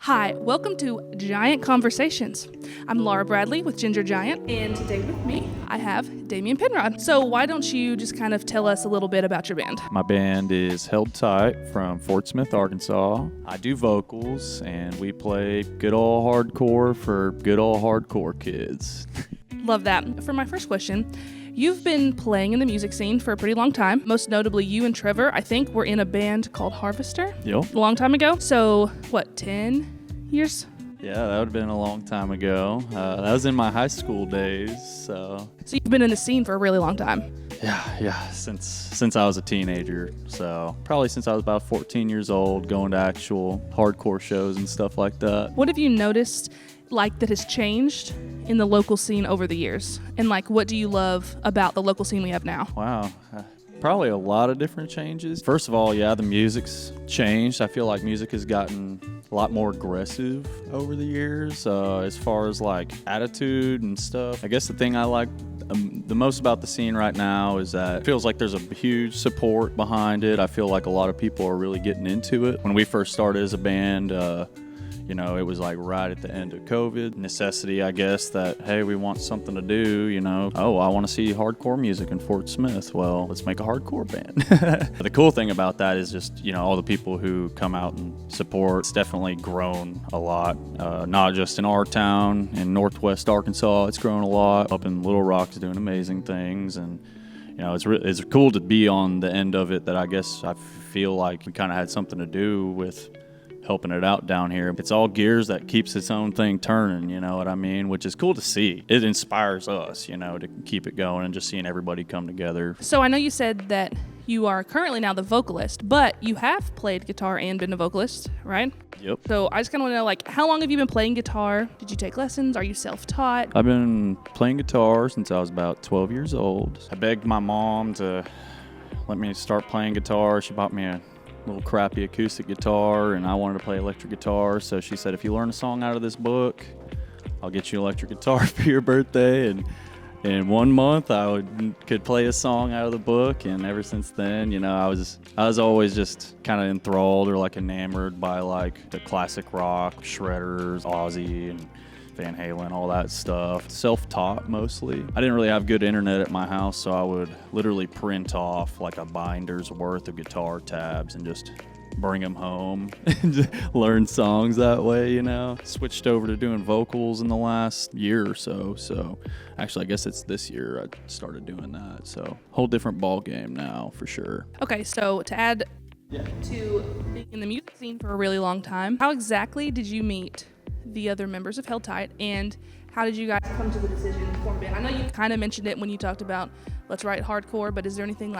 Hi, welcome to Giant Conversations. I'm Laura Bradley with Ginger Giant, and today with me I have Damian Penrod. So why don't you just kind of tell us a little bit about your band? My band is Heldtight from Fort Smith, Arkansas. I do vocals, and we play good old hardcore for good old hardcore kids. Love that. For my first question, you've been playing in the music scene for a pretty long time. Most notably, you and Trevor, I think, were in a band called Harvester Yep. a long time ago. So, 10 years? Yeah, that would have been a long time ago. That was in my high school days, so... So you've been in the scene for a really long time. Yeah, since I was a teenager. So probably since I was about 14 years old, going to actual hardcore shows and stuff like that. What have you noticed, that has changed in the local scene over the years? And, what do you love about the local scene we have now? Wow. Probably a lot of different changes. First of all, the music's changed. I feel like music has gotten a lot more aggressive over the years as far as attitude and stuff. I guess the thing I like the most about the scene right now is that it feels like there's a huge support behind it. I feel like a lot of people are really getting into it. When we first started as a band, it was right at the end of COVID. Necessity, I guess, that, hey, we want something to do, Oh, I want to see hardcore music in Fort Smith. Well, let's make a hardcore band. The cool thing about that is just, all the people who come out and support. It's definitely grown a lot, not just in our town, in Northwest Arkansas. It's grown a lot. Up in Little Rock is doing amazing things. And, it's cool to be on the end of it that I guess I feel like we kind of had something to do with helping it out down here. It's all gears that keeps its own thing turning, you know what I mean? Which is cool to see. It inspires us, to keep it going and just seeing everybody come together. So I know you said that you are currently now the vocalist, but you have played guitar and been a vocalist, right? Yep. So I just kind of want to know, how long have you been playing guitar? Did you take lessons? Are you self-taught? I've been playing guitar since I was about 12 years old. I begged my mom to let me start playing guitar. She bought me a little crappy acoustic guitar, and I wanted to play electric guitar, so she said, if you learn a song out of this book, I'll get you an electric guitar for your birthday. And in 1 month I could play a song out of the book, and ever since then, I was always just kind of enthralled or enamored by the classic rock, Shredders, Ozzy, and Van Halen, all that stuff. Self-taught mostly. I didn't really have good internet at my house, so I would literally print off a binder's worth of guitar tabs and just bring them home and learn songs that way, Switched over to doing vocals in the last year or so. So actually, I guess it's this year I started doing that. So whole different ball game now for sure. Okay, so to add to being in the music scene for a really long time, how exactly did you meet the other members of Heldtight, and how did you guys come to the decision to form a band? I know you kind of mentioned it when you talked about let's write hardcore, but is there anything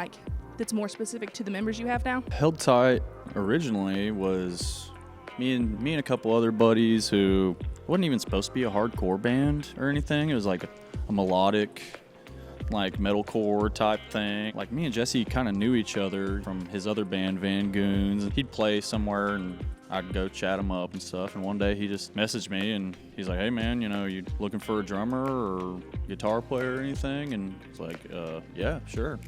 that's more specific to the members you have now? Heldtight originally was me and a couple other buddies who wasn't even supposed to be a hardcore band or anything. It was a melodic, metalcore type thing. Me and Jesse kind of knew each other from his other band, Van Goons. He'd play somewhere and I'd go chat him up and stuff. And one day he just messaged me and he's like, hey man, you looking for a drummer or guitar player or anything? And it's yeah, sure.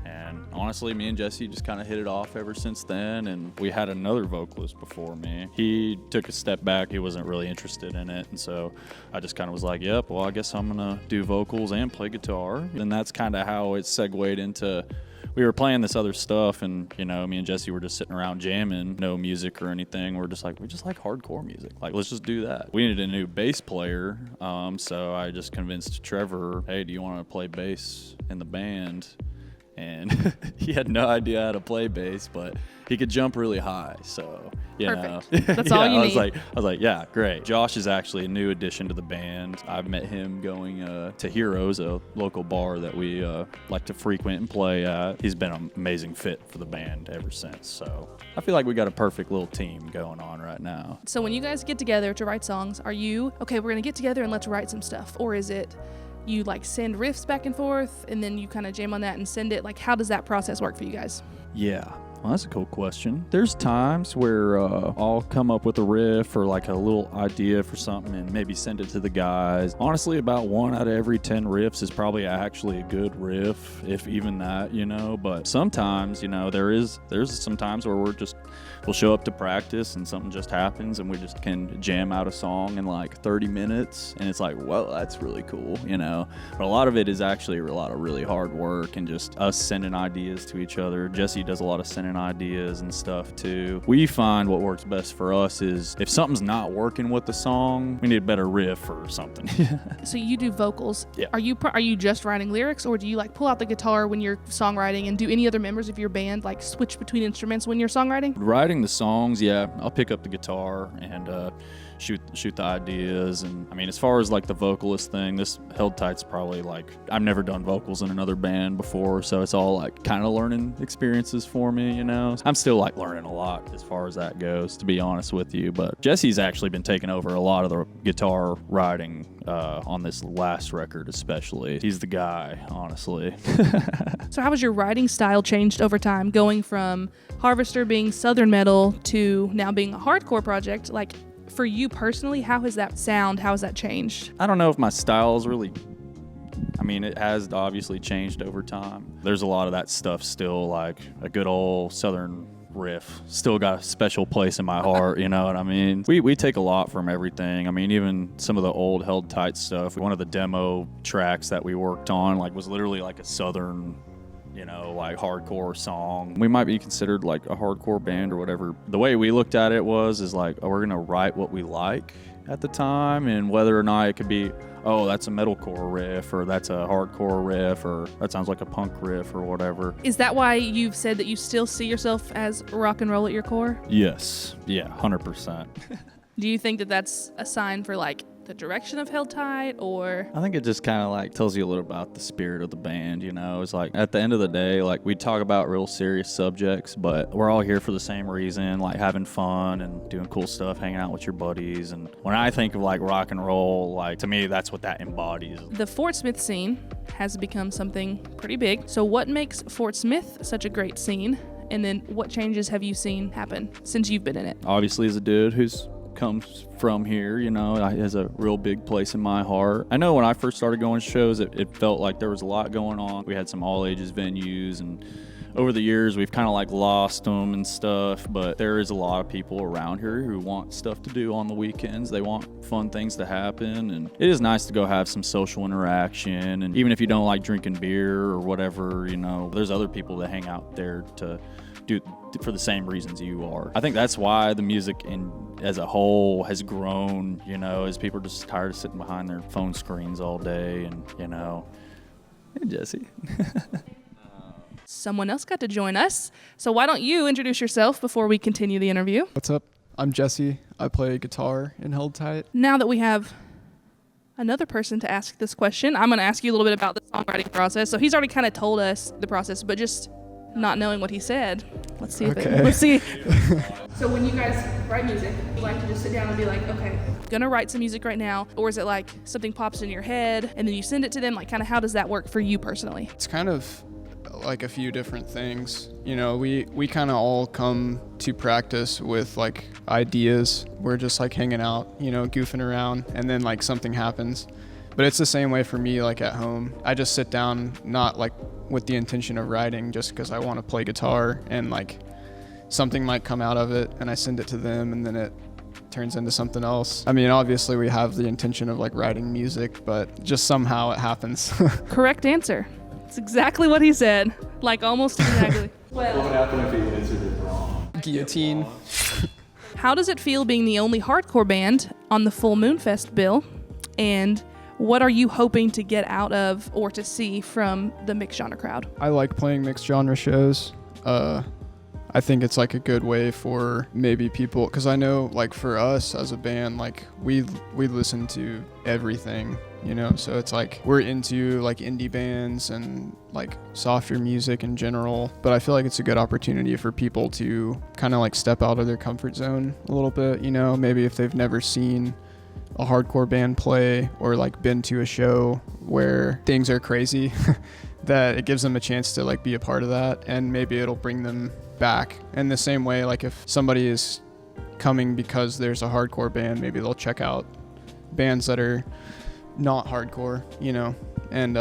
And honestly, me and Jesse just kind of hit it off ever since then. And we had another vocalist before me. He took a step back. He wasn't really interested in it. And so I just kind of was like, yep, well, I guess I'm going to do vocals and play guitar. And that's kind of how it segued into, we were playing this other stuff. And, me and Jesse were just sitting around jamming, no music or anything. We just like hardcore music. Let's just do that. We needed a new bass player. So I just convinced Trevor, hey, do you want to play bass in the band? And he had no idea how to play bass, but he could jump really high. So, Perfect. That's all you need. I was like, yeah, great. Josh is actually a new addition to the band. I've met him going to Heroes, a local bar that we like to frequent and play at. He's been an amazing fit for the band ever since. So I feel like we got a perfect little team going on right now. So when you guys get together to write songs, are you, okay, we're going to get together and let's write some stuff? Or is it you send riffs back and forth and then you kind of jam on that and send it? How does that process work for you guys? Yeah. Well, that's a cool question. There's times where I'll come up with a riff or a little idea for something and maybe send it to the guys. Honestly, about 1 out of every 10 riffs is probably actually a good riff, if even that, But sometimes, there's some times where we're just we'll show up to practice and something just happens and we just can jam out a song in like 30 minutes. And it's like, well, that's really cool, you know. But a lot of it is actually a lot of really hard work and just us sending ideas to each other. Jesse does a lot of sending ideas and stuff too. We find what works best for us is if something's not working with the song, we need a better riff or something. So you do vocals. Yeah. Are you just writing lyrics, or do you like pull out the guitar when you're songwriting, and do any other members of your band like switch between instruments when you're songwriting? Writing the songs, yeah, I'll pick up the guitar and shoot the ideas. And I mean, as far as like the vocalist thing, this Heldtight's probably like, I've never done vocals in another band before, so it's all like kind of learning experiences for me, you know. I'm still like learning a lot as far as that goes, to be honest with you. But Jesse's actually been taking over a lot of the guitar writing on this last record especially. He's the guy, honestly. So how has your writing style changed over time, going from Harvester being Southern metal to now being a hardcore project? Like, for you personally, how has that sound? How has that changed? I don't know if my style is really, I mean, it has obviously changed over time. There's a lot of that stuff still, like a good old Southern riff still got a special place in my heart, you know what I mean? We take a lot from everything. I mean, even some of the old Heldtight stuff, one of the demo tracks that we worked on like was literally like a Southern, you know, like hardcore song. We might be considered like a hardcore band or whatever. The way we looked at it is like, oh, we're gonna write what we like at the time, and whether or not it could be, oh, that's a metalcore riff, or that's a hardcore riff, or that sounds like a punk riff, or whatever. Is that why you've said that you still see yourself as rock and roll at your core? Yes. Yeah, 100%. Do you think that that's a sign for like the direction of Heldtight, or? I think it just kind of like tells you a little about the spirit of the band, you know. It's like at the end of the day, like we talk about real serious subjects, but we're all here for the same reason, like having fun and doing cool stuff, hanging out with your buddies. And when I think of like rock and roll, like to me, that's what that embodies. The Fort Smith scene has become something pretty big. So what makes Fort Smith such a great scene? And then what changes have you seen happen since you've been in it? Obviously, as a dude who's comes from here, you know, it has a real big place in my heart. I know when I first started going to shows, it felt like there was a lot going on. We had some all ages venues, and over the years we've kind of like lost them and stuff, but there is a lot of people around here who want stuff to do on the weekends. They want fun things to happen, and it is nice to go have some social interaction. And even if you don't like drinking beer or whatever, you know, there's other people that hang out there to do for the same reasons you are. I think that's why the music as a whole has grown, you know, as people are just tired of sitting behind their phone screens all day. And, you know, hey, Jesse. Someone else got to join us. So why don't you introduce yourself before we continue the interview? What's up? I'm Jesse. I play guitar in Heldtight. Now that we have another person to ask this question, I'm going to ask you a little bit about the songwriting process. So he's already kind of told us the process, but just not knowing what he said, let's see. Let's see. So when you guys write music, you like to just sit down and be like, okay, I'm gonna write some music right now, or is it like something pops in your head and then you send it to them? Like, kind of how does that work for you personally? It's kind of like a few different things. You know, we kind of all come to practice with like ideas. We're just like hanging out, you know, goofing around, and then like something happens. But it's the same way for me, like at home. I just sit down, not like with the intention of writing, just because I want to play guitar, and like something might come out of it, and I send it to them, and then it turns into something else. I mean, obviously we have the intention of like writing music, but just somehow it happens. Correct answer. It's exactly what he said. Like almost exactly. What would happen if he answered it wrong? Guillotine. How does it feel being the only hardcore band on the Full Moon Fest bill? And what are you hoping to get out of or to see from the mixed genre crowd? I like playing mixed genre shows. I think it's like a good way for maybe people, because I know like for us as a band, like we listen to everything, you know, so it's like we're into like indie bands and like softer music in general, but I feel like it's a good opportunity for people to kind of like step out of their comfort zone a little bit, you know, maybe if they've never seen a hardcore band play or like been to a show where things are crazy, that it gives them a chance to like be a part of that, and maybe it'll bring them back. In the same way, like if somebody is coming because there's a hardcore band, maybe they'll check out bands that are not hardcore, you know, and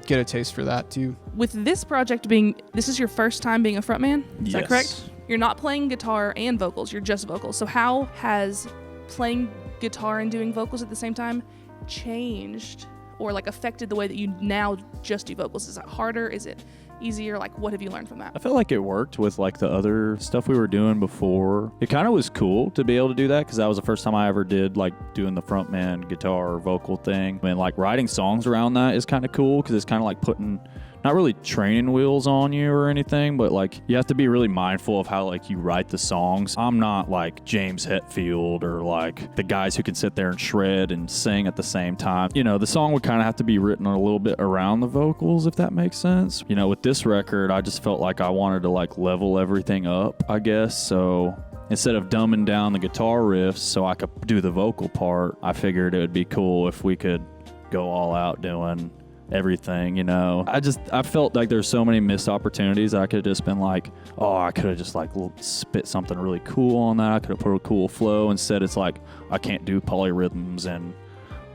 get a taste for that too. With this project being, this is your first time being a frontman? Is that correct? you're not playing guitar and vocals, you're just vocals. So how has playing guitar and doing vocals at the same time changed or like affected the way that you now just do vocals? Is it harder? Is it easier? Like, what have you learned from that? I felt like it worked with like the other stuff we were doing before. It kind of was cool to be able to do that because that was the first time I ever did like doing the frontman guitar vocal thing. I mean, like writing songs around that is kind of cool because it's kind of like putting not really training wheels on you or anything, but like you have to be really mindful of how like you write the songs. I'm not like James Hetfield or like the guys who can sit there and shred and sing at the same time. You know, the song would kind of have to be written a little bit around the vocals, if that makes sense. You know, with this record, I just felt like I wanted to like level everything up, I guess. So instead of dumbing down the guitar riffs so I could do the vocal part, I figured it would be cool if we could go all out doing everything, you know. I felt like there's so many missed opportunities. I could have just been like, oh, I could have just like spit something really cool on that. I could have put a cool flow. Instead, it's like I can't do polyrhythms and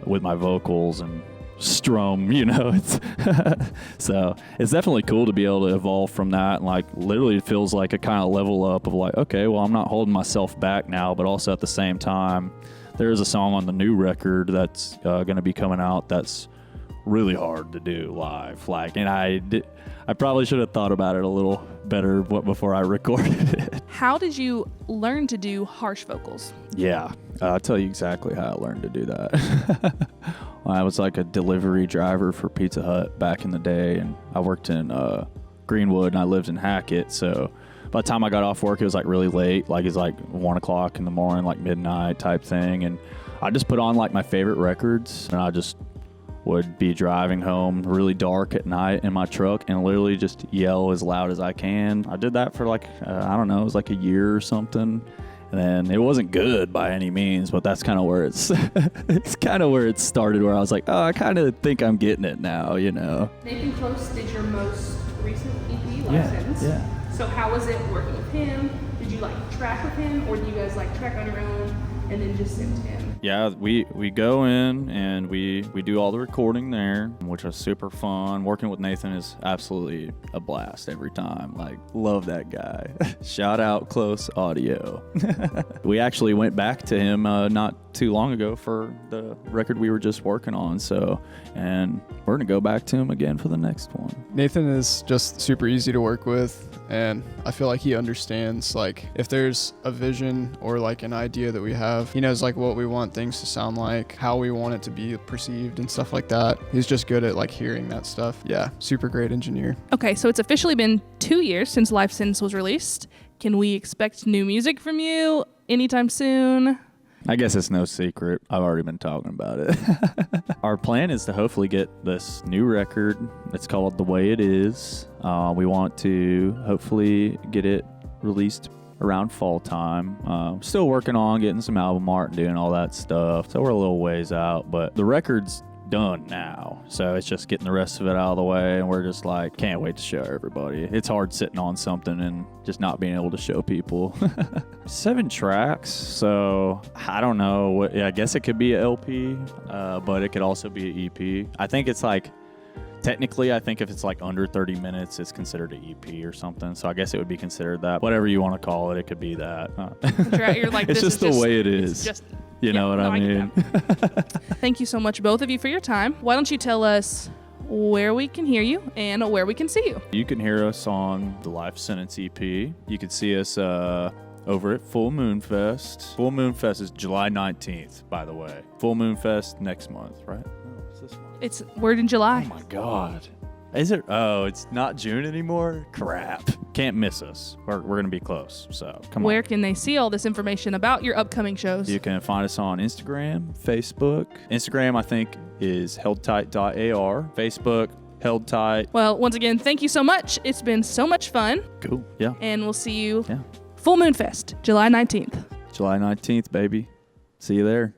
with my vocals and strum, you know. It's so it's definitely cool to be able to evolve from that, and like literally it feels like a kind of level up of like, okay, well, I'm not holding myself back now, but also at the same time, there is a song on the new record that's going to be coming out that's really hard to do live, like, and I probably should have thought about it a little better before I recorded it. How did you learn to do harsh vocals? Yeah, I'll tell you exactly how I learned to do that. I was like a delivery driver for Pizza Hut back in the day, and I worked in Greenwood, and I lived in Hackett, so by the time I got off work, it was like really late, like it's like 1 o'clock in the morning, like midnight type thing, and I just put on like my favorite records, and I just would be driving home really dark at night in my truck and literally just yell as loud as I can. I did that for like, I don't know, it was like a year or something. And then it wasn't good by any means, but that's kind of where it's kind of where it started, where I was like, oh, I kind of think I'm getting it now, you know. Nathan Close did your most recent EP, License. Yeah. So how was it working with him? Did you like track with him, or do you guys like track on your own and then just send to him? Yeah, we go in and we do all the recording there, which was super fun. Working with Nathan is absolutely a blast every time. Like, love that guy. Shout out Close Audio. We actually went back to him not too long ago for the record we were just working on. And we're gonna go back to him again for the next one. Nathan is just super easy to work with, and I feel like he understands, like, if there's a vision or like an idea that we have, he knows like what we want things to sound like, how we want it to be perceived and stuff like that. He's just good at like hearing that stuff. Yeah, super great engineer. Okay, so it's officially been 2 years since Life Sentence was released. Can we expect new music from you anytime soon? I guess it's no secret. I've already been talking about it. Our plan is to hopefully get this new record. It's called The Way It Is. We want to hopefully get it released around fall time. Still working on getting some album art and doing all that stuff. So we're a little ways out, but the record's done now. So it's just getting the rest of it out of the way, and we're just like, can't wait to show everybody. It's hard sitting on something and just not being able to show people. 7 tracks, so I don't know. I guess it could be an LP, but it could also be an EP. I think it's like, technically, I think if it's like under 30 minutes, it's considered an EP or something. So I guess it would be considered that. Whatever you want to call it, it could be that. You're like, it's this just the way it is. You know what I mean? Thank you so much, both of you, for your time. Why don't you tell us where we can hear you and where we can see you? You can hear us on the Life Sentence EP. You can see us over at Full Moon Fest. Full Moon Fest is July 19th, by the way. Full Moon Fest next month, right? No, it's this month. We're in July. Oh my God. Is it? Oh, it's not June anymore? Crap. Can't miss us. We're going to be close, so come on. Where can they see all this information about your upcoming shows? You can find us on Instagram, Facebook. Instagram, I think, is heldtight.ar. Facebook, Heldtight. Well, once again, thank you so much. It's been so much fun. Cool, yeah. And we'll see you Full Moon Fest, July 19th. July 19th, baby. See you there.